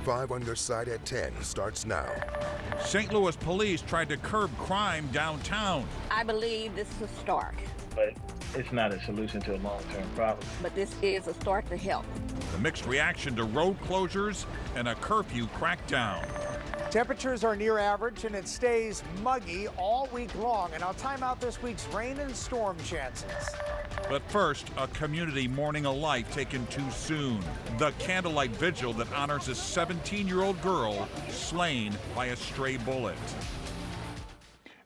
5 on Your Side at 10 starts now. St. Louis police tried to curb crime downtown. I believe this is a start. But it's not a solution to a long-term problem. But this is a start to help. The mixed reaction to road closures and a curfew crackdown. Temperatures are near average and it stays muggy all week long. And I'll time out this week's rain and storm chances. But first, a community mourning a life taken too soon. The candlelight vigil that honors a 17-year-old girl slain by a stray bullet.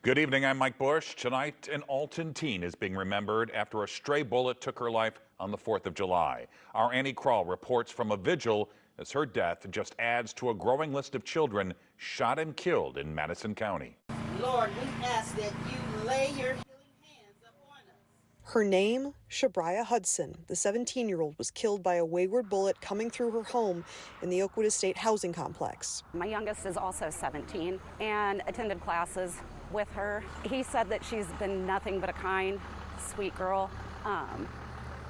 Good evening, I'm Mike Bush. Tonight, an Alton teen is being remembered after a stray bullet took her life on the 4th of July. Our Annie Krall reports from a vigil as her death just adds to a growing list of children shot and killed in Madison County. Lord, we ask that you lay your healing hands upon us. Her name, Shabriah Hudson. The 17-year-old was killed by a wayward bullet coming through her home in the Oakwood Estate housing complex. My youngest is also 17 and attended classes with her. He said that she's been nothing but a kind, sweet girl.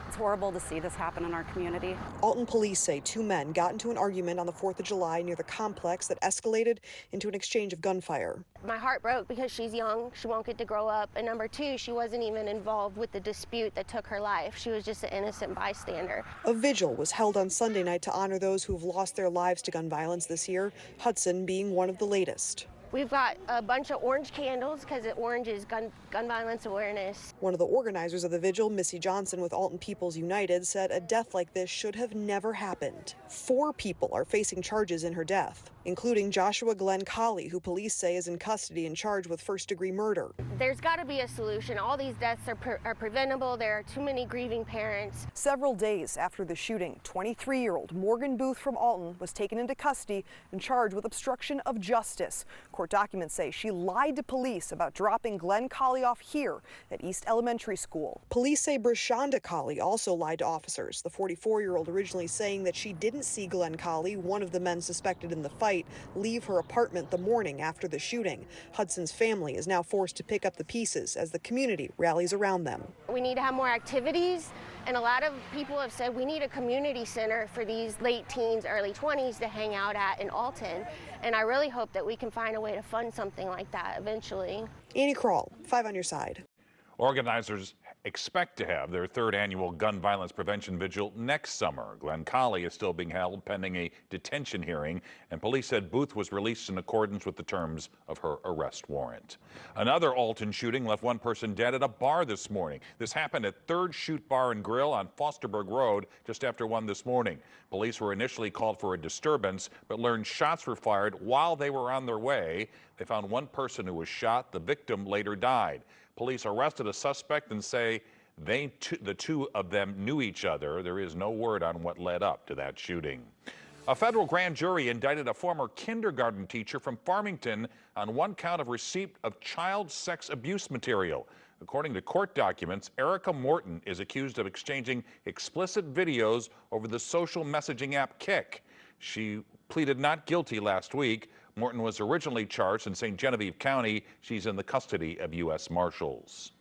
It's horrible to see this happen in our community. Alton police say two men got into an argument on the 4th of July near the complex that escalated into an exchange of gunfire. My heart broke because she's young, she won't get to grow up, and number two, she wasn't even involved with the dispute that took her life. She was just an innocent bystander. A vigil was held on Sunday night to honor those who have lost their lives to gun violence this year, Hudson being one of the latest. We've got a bunch of orange candles because orange is gun violence awareness. One of the organizers of the vigil, Missy Johnson with Alton People's United, said a death like this should have never happened. 4 people are facing charges in her death, including Joshua Glenn Colley, who police say is in custody and charged with first-degree murder. There's got to be a solution. All these deaths are preventable. There are too many grieving parents. Several days after the shooting, 23-year-old Morgan Booth from Alton was taken into custody and charged with obstruction of justice. Court documents say she lied to police about dropping Glenn Colley off here at East Elementary School. Police say Brashonda Colley also lied to officers, the 44-year-old originally saying that she didn't see Glenn Colley, one of the men suspected in the fight, leave her apartment the morning after the shooting. Hudson's family is now forced to pick up the pieces as the community rallies around them. We need to have more activities, and a lot of people have said we need a community center for these late teens, early 20s to hang out at in Alton, and I really hope that we can find a way to fund something like that eventually. Annie Krall, 5 on Your Side. Organizers expect to have their 3rd annual gun violence prevention vigil next summer. Glenn Colley is still being held pending a detention hearing, and police said Booth was released in accordance with the terms of her arrest warrant. Another Alton shooting left one person dead at a bar this morning. This happened at 3rd Shoot Bar and Grill on Fosterburg Road just after 1 this morning. Police were initially called for a disturbance, but learned shots were fired while they were on their way. They found one person who was shot. The victim later died. Police arrested a suspect and say the two of them knew each other. There is no word on what led up to that shooting. A federal grand jury indicted a former kindergarten teacher from Farmington on 1 count of receipt of child sex abuse material. According to court documents, Erica Morton is accused of exchanging explicit videos over the social messaging app Kik. She pleaded not guilty last week. Morton was originally charged in St. Genevieve County. She's in the custody of U.S. Marshals.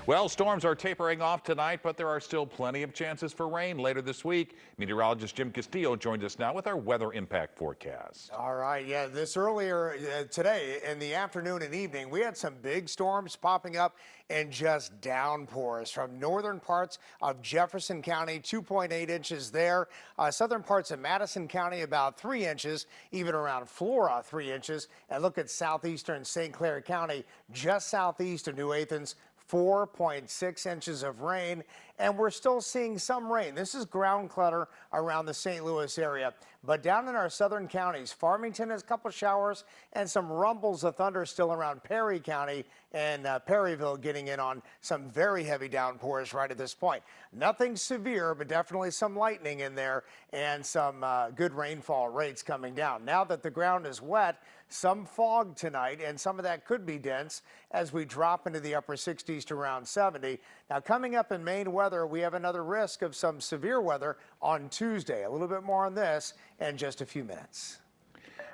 Well, storms are tapering off tonight, but there are still plenty of chances for rain later this week. Meteorologist Jim Castillo joins us now with our weather impact forecast. All right, yeah, this earlier today in the afternoon and evening, we had some big storms popping up and just downpours from northern parts of Jefferson County, 2.8 inches there. Southern parts of Madison County, about 3 inches, even around Flora, 3 inches. And look at southeastern St. Clair County, just southeast of New Athens, 4.6 inches of rain, and we're still seeing some rain. This is ground clutter around the St. Louis area, but down in our southern counties, Farmington has a couple showers and some rumbles of thunder still around Perry County and Perryville getting in on some very heavy downpours right at this point. Nothing severe, but definitely some lightning in there and some good rainfall rates coming down. Now that the ground is wet, some fog tonight, and some of that could be dense as we drop into the upper 60s to around 70. Now, coming up in Maine weather, we have another risk of some severe weather on Tuesday. A little bit more on this in just a few minutes.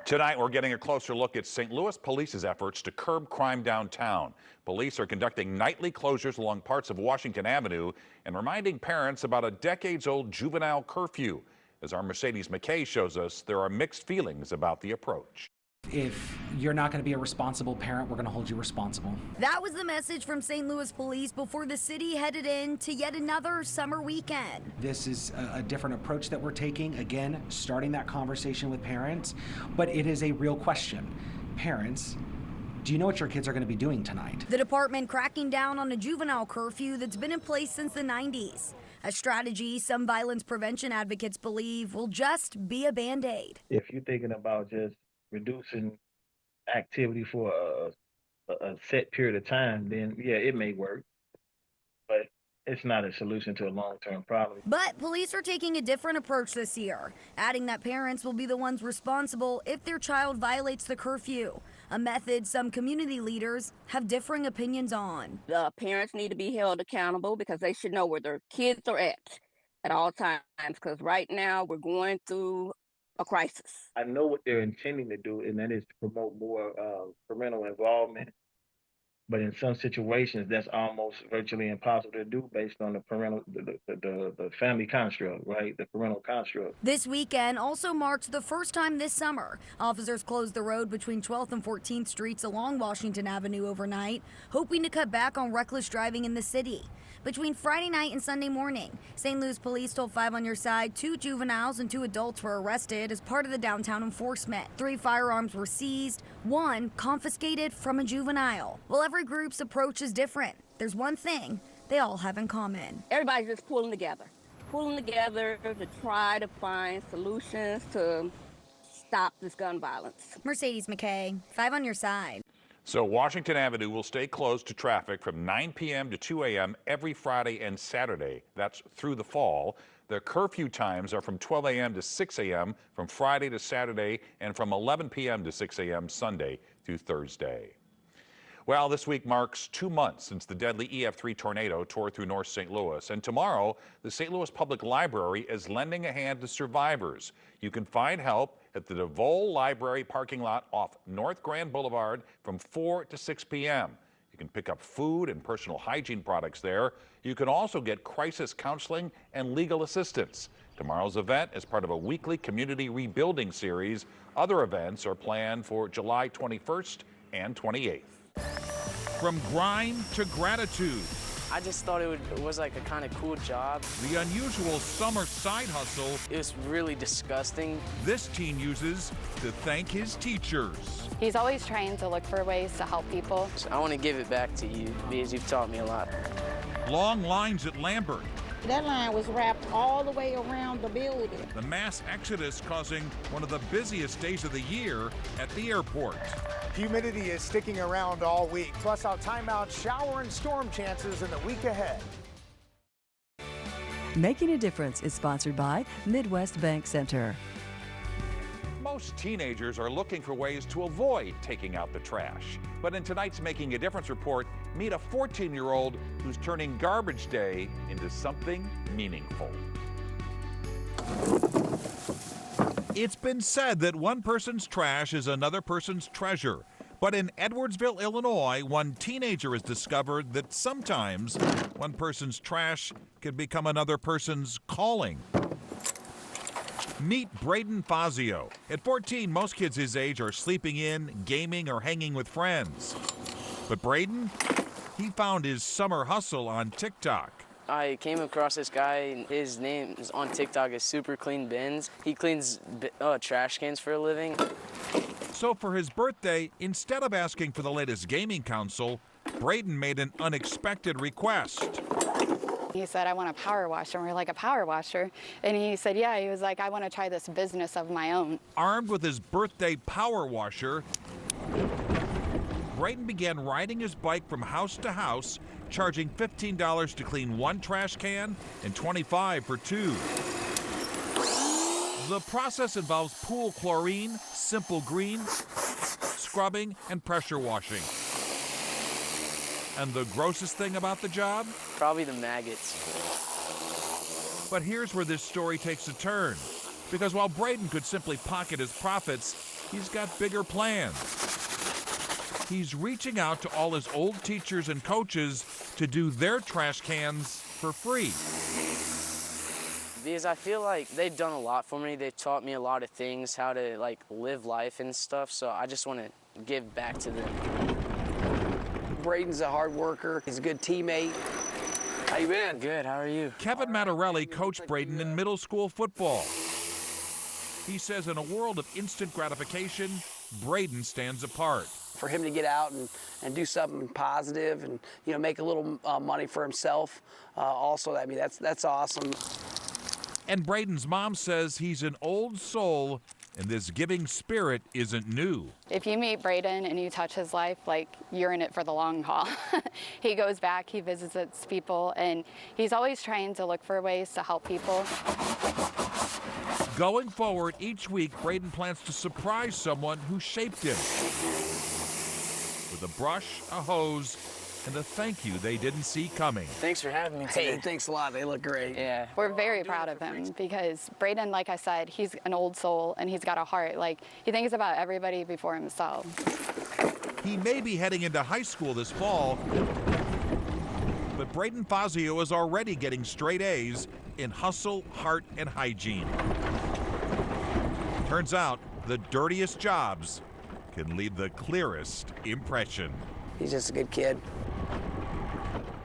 Tonight, we're getting a closer look at St. Louis Police's efforts to curb crime downtown. Police are conducting nightly closures along parts of Washington Avenue and reminding parents about a decades-old juvenile curfew. As our Mercedes McKay shows us, there are mixed feelings about the approach. If you're not going to be a responsible parent, we're going to hold you responsible. That was the message from St. Louis police before the city headed in to yet another summer weekend. This is a different approach that we're taking, again, starting that conversation with parents, but it is a real question. Parents, do you know what your kids are going to be doing tonight? The department cracking down on a juvenile curfew that's been in place since the 90s. A strategy some violence prevention advocates believe will just be a Band-Aid. If you're thinking about just reducing activity for a set period of time, then yeah, it may work, but it's not a solution to a long-term problem. But police are taking a different approach this year, adding that parents will be the ones responsible if their child violates the curfew, a method some community leaders have differing opinions on. The parents need to be held accountable because they should know where their kids are at all times, because right now we're going through a crisis. I know what they're intending to do, and that is to promote more parental involvement. But in some situations, that's almost virtually impossible to do based on the parental, the family construct, right? The parental construct. This weekend also marked the first time this summer officers closed the road between 12th and 14th Streets along Washington Avenue overnight, hoping to cut back on reckless driving in the city. Between Friday night and Sunday morning, St. Louis police told 5 on Your Side 2 juveniles and 2 adults were arrested as part of the downtown enforcement. 3 firearms were seized, 1 confiscated from a juvenile. While every group's approach is different, there's one thing they all have in common. Everybody's just pulling together to try to find solutions to stop this gun violence. Mercedes McKay, 5 on Your Side. So Washington Avenue will stay closed to traffic from 9 p.m. to 2 a.m. every Friday and Saturday. That's through the fall. The curfew times are from 12 a.m. to 6 a.m. from Friday to Saturday, and from 11 p.m. to 6 a.m. Sunday through Thursday. Well, this week marks 2 months since the deadly EF3 tornado tore through North St. Louis. And tomorrow, the St. Louis Public Library is lending a hand to survivors. You can find help at the DeVol Library parking lot off North Grand Boulevard from 4 to 6 p.m. You can pick up food and personal hygiene products there. You can also get crisis counseling and legal assistance. Tomorrow's event is part of a weekly community rebuilding series. Other events are planned for July 21st and 28th. From grind to gratitude. I just thought it was like a kind of cool job. The unusual summer side hustle. It was really disgusting. This teen uses to thank his teachers. He's always trying to look for ways to help people. So I want to give it back to you because you've taught me a lot. Long lines at Lambert. That line was wrapped all the way around the building. The mass exodus causing one of the busiest days of the year at the airport. Humidity is sticking around all week, plus our timeout shower and storm chances in the week ahead. Making a Difference is sponsored by Midwest Bank Center. Most teenagers are looking for ways to avoid taking out the trash. But in tonight's Making a Difference report, meet a 14-year-old who's turning garbage day into something meaningful. It's been said that one person's trash is another person's treasure. But in Edwardsville, Illinois, one teenager has discovered that sometimes one person's trash can become another person's calling. Meet Braden Fazio. At 14, most kids his age are sleeping in, gaming, or hanging with friends. But Braden, he found his summer hustle on TikTok. I came across this guy, his name is on TikTok is Super Clean Bins. He cleans trash cans for a living. So for his birthday, instead of asking for the latest gaming console, Braden made an unexpected request. He said, I want a power washer. And we're like, a power washer? And he said, yeah. He was like, I want to try this business of my own. Armed with his birthday power washer, Braden began riding his bike from house to house, charging $15 to clean 1 trash can and $25 for 2. The process involves pool chlorine, simple green, scrubbing, and pressure washing. And the grossest thing about the job? Probably the maggots. But here's where this story takes a turn. Because while Braden could simply pocket his profits, he's got bigger plans. He's reaching out to all his old teachers and coaches to do their trash cans for free. because I feel like they've done a lot for me. They've taught me a lot of things, how to like live life and stuff. So I just want to give back to them. Braden's a hard worker. He's a good teammate. How you been? Good, how are you? Kevin Mattarelli coached Braden in middle school football. He says in a world of instant gratification, Braden stands apart. For him to get out and do something positive and, you know, make a little money for himself, also, I mean, that's awesome. And Braden's mom says he's an old soul and this giving spirit isn't new. If you meet Braden and you touch his life, like, you're in it for the long haul. He goes back, he visits people, and he's always trying to look for ways to help people. Going forward, each week, Braden plans to surprise someone who shaped him. With a brush, a hose, and a thank you they didn't see coming. Thanks for having me today. Hey, thanks a lot. They look great. Yeah. We're very proud of him because Braden, like I said, he's an old soul and he's got a heart. Like, he thinks about everybody before himself. He may be heading into high school this fall, but Braden Fazio is already getting straight A's in hustle, heart, and hygiene. Turns out the dirtiest jobs can leave the clearest impression. He's just a good kid.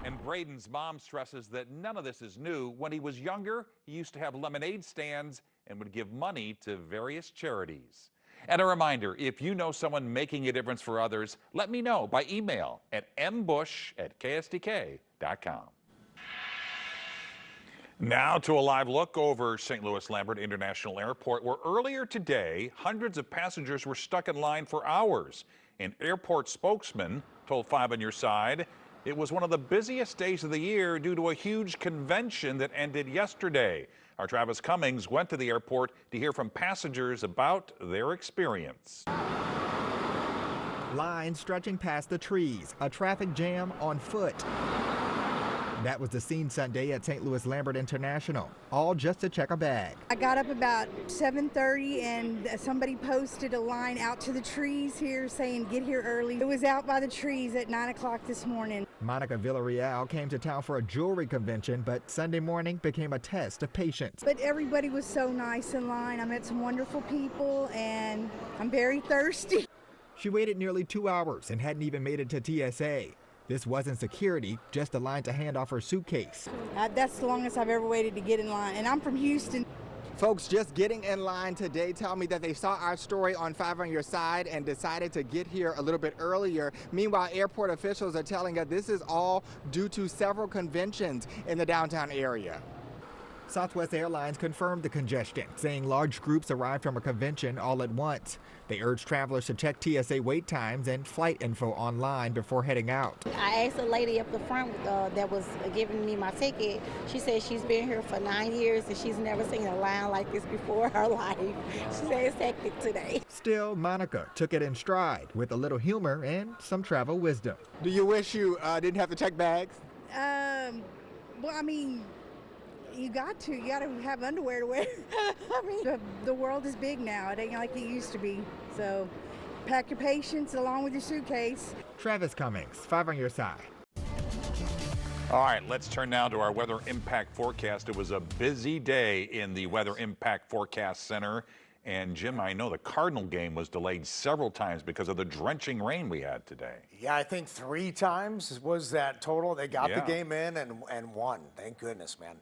And Braden's mom stresses that none of this is new. When he was younger, he used to have lemonade stands and would give money to various charities. And a reminder, if you know someone making a difference for others, let me know by email at mbush@ksdk.com. Now to a live look over St. Louis Lambert International Airport, where earlier today, hundreds of passengers were stuck in line for hours. An airport spokesman told 5 on Your Side it was one of the busiest days of the year due to a huge convention that ended yesterday. Our Travis Cummings went to the airport to hear from passengers about their experience. Lines stretching past the trees, a traffic jam on foot. That was the scene Sunday at St. Louis Lambert International, all just to check a bag. I got up about 7:30 and somebody posted a line out to the trees here saying get here early. It was out by the trees at 9 o'clock this morning. Monica Villarreal came to town for a jewelry convention, but Sunday morning became a test of patience. But everybody was so nice in line. I met some wonderful people and I'm very thirsty. She waited nearly 2 hours and hadn't even made it to TSA. This wasn't security, just a line to hand off her suitcase. That's the longest I've ever waited to get in line, and I'm from Houston. Folks just getting in line today tell me that they saw our story on 5 on Your Side and decided to get here a little bit earlier. Meanwhile, airport officials are telling us this is all due to several conventions in the downtown area. Southwest Airlines confirmed the congestion, saying large groups arrived from a convention all at once. They urged travelers to check TSA wait times and flight info online before heading out. I asked a lady up the front that was giving me my ticket. She said she's been here for 9 years and she's never seen a line like this before in her life. She said it's hectic today. Still, Monica took it in stride with a little humor and some travel wisdom. Do you wish you didn't have to check bags? Well, I mean, you got to have underwear to wear. I mean, the world is big now. It ain't like it used to be. So pack your patience along with your suitcase. Travis Cummings, 5 on Your Side. All right, let's turn now to our weather impact forecast. It was a busy day in the Weather Impact Forecast Center. And Jim, I know the Cardinal game was delayed several times because of the drenching rain we had today. Yeah, I think 3 times was that total. They got the game in and won. Thank goodness, man.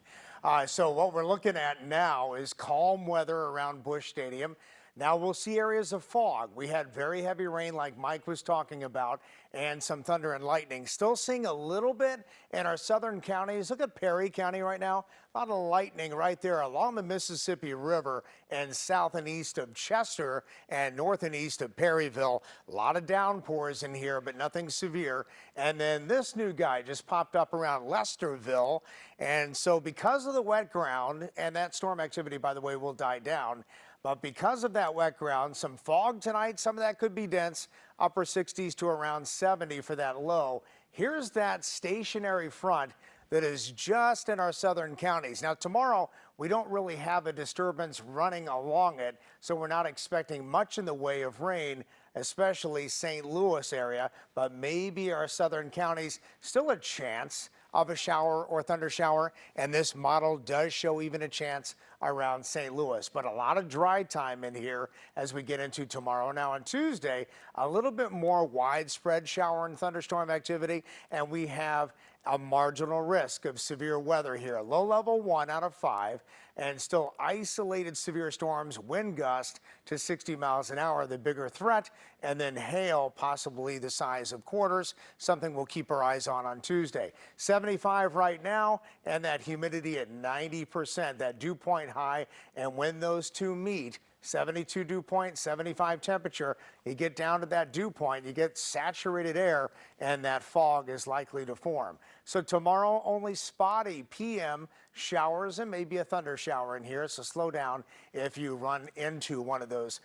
So what we're looking at now is calm weather around Busch Stadium. Now we'll see areas of fog. We had very heavy rain like Mike was talking about and some thunder and lightning. Still seeing a little bit in our southern counties. Look at Perry County right now. A lot of lightning right there along the Mississippi River and south and east of Chester and north and east of Perryville. A lot of downpours in here, but nothing severe. And then this new guy just popped up around Lesterville. And so because of the wet ground, and that storm activity, by the way, will die down, but because of that wet ground, some fog tonight, some of that could be dense, upper 60s to around 70 for that low. Here's that stationary front that is just in our southern counties. Now tomorrow, we don't really have a disturbance running along it, so we're not expecting much in the way of rain, especially St. Louis area, but maybe our southern counties, still a chance of a shower or thunder shower, and this model does show even a chance around St. Louis, but a lot of dry time in here as we get into tomorrow. Now on Tuesday, a little bit more widespread shower and thunderstorm activity, and we have a marginal risk of severe weather here. Low level 1 out of 5, and still isolated severe storms, wind gust to 60 miles an hour, the bigger threat, and then hail possibly the size of quarters, something we'll keep our eyes on Tuesday. 75 right now, and that humidity at 90%, that dew point high, and when those two meet, 72 dew point, 75 temperature, you get down to that dew point, you get saturated air, and that fog is likely to form. So tomorrow, only spotty PM showers and maybe a thunder shower in here, so slow down if you run into one of those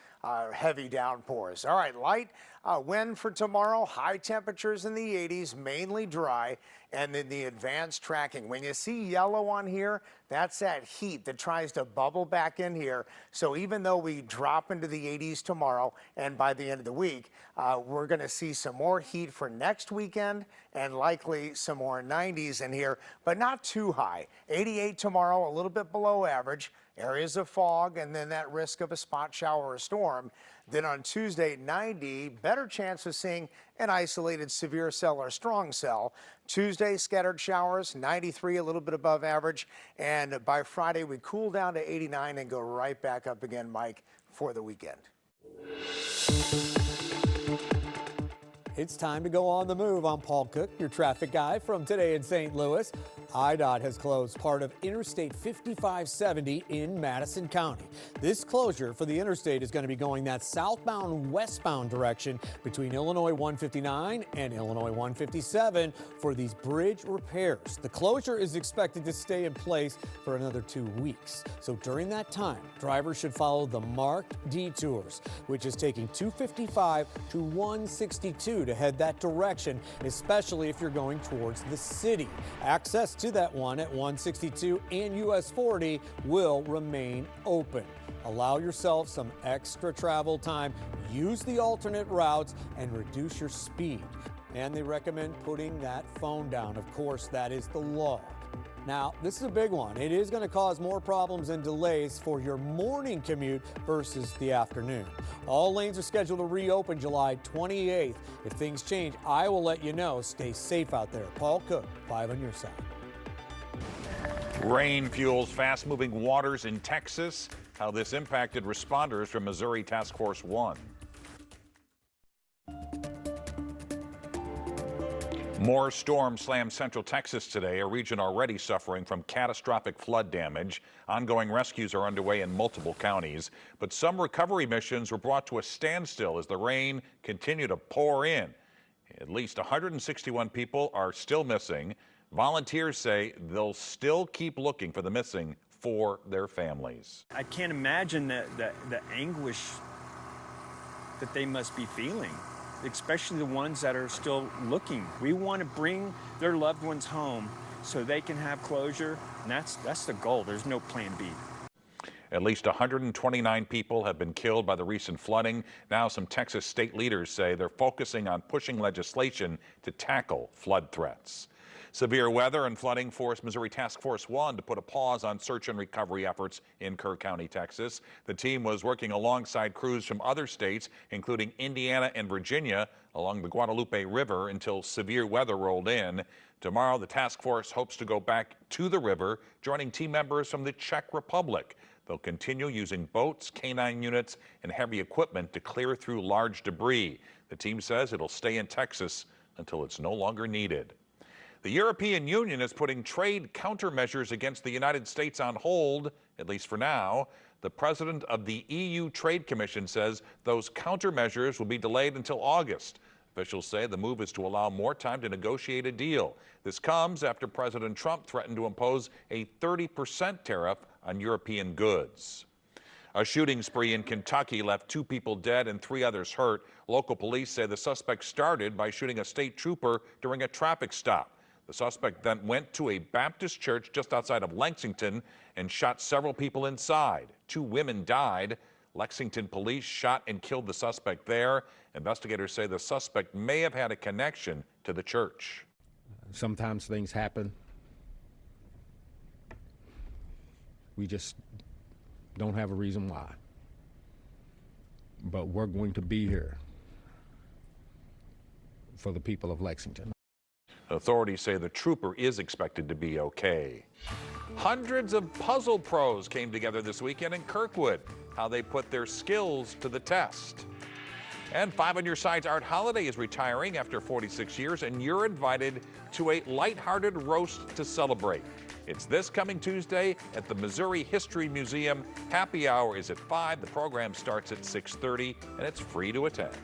heavy downpours. All right, light wind for tomorrow, high temperatures in the 80s, mainly dry, and then the advanced tracking. When you see yellow on here, that's that heat that tries to bubble back in here. So even though we drop into the 80s tomorrow, and by the end of the week, we're going to see some more heat for next weekend and likely some more 90s in here, but not too high. 88 tomorrow, a little bit below average. Areas of fog, and then that risk of a spot shower or storm. Then on Tuesday, 90, better chance of seeing an isolated severe cell or strong cell. Tuesday, scattered showers, 93, a little bit above average. And by Friday, we cool down to 89 and go right back up again, Mike, for the weekend. It's time to go on the move. I'm Paul Cook, your traffic guy from Today in St. Louis. IDOT has closed part of Interstate 5570 in Madison County. This closure for the interstate is going to be going that southbound westbound direction between Illinois 159 and Illinois 157 for these bridge repairs. The closure is expected to stay in place for another 2 weeks. So during that time, drivers should follow the marked detours, which is taking 255 to 162 to head that direction, especially if you're going towards the city. Access to that one at 162 and US 40 will remain open. Allow yourself some extra travel time, use the alternate routes, and reduce your speed. And they recommend putting that phone down. Of course, that is the law. Now, this is a big one. It is going to cause more problems and delays for your morning commute versus the afternoon. All lanes are scheduled to reopen July 28th. If things change, I will let you know. Stay safe out there. Paul Cook, 5 on your side. Rain fuels fast-moving waters in Texas. How this impacted responders from Missouri Task Force 1. More storms slammed central Texas today, a region already suffering from catastrophic flood damage. Ongoing rescues are underway in multiple counties, but some recovery missions were brought to a standstill as the rain continued to pour in. At least 161 people are still missing. Volunteers say they'll still keep looking for the missing for their families. I can't imagine the anguish that they must be feeling, especially the ones that are still looking. We want to bring their loved ones home so they can have closure, and that's the goal. There's no plan B. At least 129 people have been killed by the recent flooding. Now some Texas state leaders say they're focusing on pushing legislation to tackle flood threats. Severe weather and flooding forced Missouri Task Force 1 to put a pause on search and recovery efforts in Kerr County, Texas. The team was working alongside crews from other states, including Indiana and Virginia, along the Guadalupe River until severe weather rolled in. Tomorrow, the task force hopes to go back to the river, joining team members from the Czech Republic. They'll continue using boats, canine units, and heavy equipment to clear through large debris. The team says it'll stay in Texas until it's no longer needed. The European Union is putting trade countermeasures against the United States on hold, at least for now. The president of the EU Trade Commission says those countermeasures will be delayed until August. Officials say the move is to allow more time to negotiate a deal. This comes after President Trump threatened to impose a 30% tariff on European goods. A shooting spree in Kentucky left 2 people dead and 3 others hurt. Local police say the suspect started by shooting a state trooper during a traffic stop. The suspect then went to a Baptist church just outside of Lexington and shot several people inside. 2 women died. Lexington police shot and killed the suspect there. Investigators say the suspect may have had a connection to the church. Sometimes things happen. We just don't have a reason why. But we're going to be here for the people of Lexington. Authorities say the trooper is expected to be okay. Hundreds of puzzle pros came together this weekend in Kirkwood. How they put their skills to the test. And 5 on Your Side's Art Holiday is retiring after 46 years, and you're invited to a lighthearted roast to celebrate. It's this coming Tuesday at the Missouri History Museum. Happy hour is at 5. The program starts at 6:30, and it's free to attend.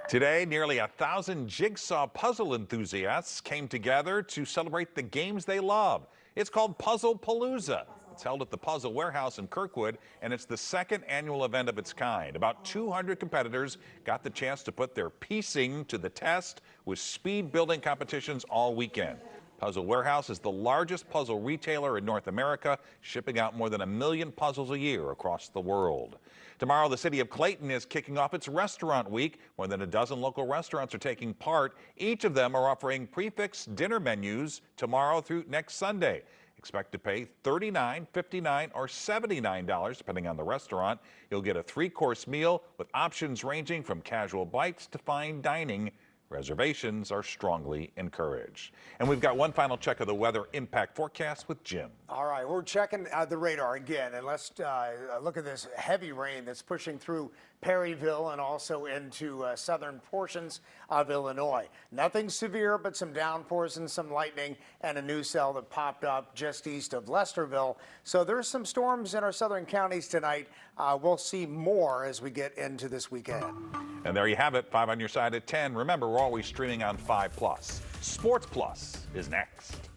Today, nearly 1,000 jigsaw puzzle enthusiasts came together to celebrate the games they love. It's called Puzzle Palooza. It's held at the Puzzle Warehouse in Kirkwood, and it's the second annual event of its kind. About 200 competitors got the chance to put their piecing to the test with speed building competitions all weekend. Puzzle Warehouse is the largest puzzle retailer in North America, shipping out more than 1 million puzzles a year across the world. Tomorrow, the city of Clayton is kicking off its restaurant week. More than a dozen local restaurants are taking part. Each of them are offering prix dinner menus tomorrow through next Sunday. Expect to pay $39, $59, or $79, depending on the restaurant. You'll get a 3-course meal with options ranging from casual bites to fine dining. Reservations are strongly encouraged. And we've got one final check of the weather impact forecast with Jim. All right, we're checking the radar again, and let's look at this heavy rain that's pushing through Perryville and also into southern portions of Illinois. Nothing severe, but some downpours and some lightning and a new cell that popped up just east of Lesterville. So there's some storms in our southern counties tonight. We'll see more as we get into this weekend. And there you have it, 5 on Your Side at 10. Remember, we're always streaming on 5+. Sports Plus is next.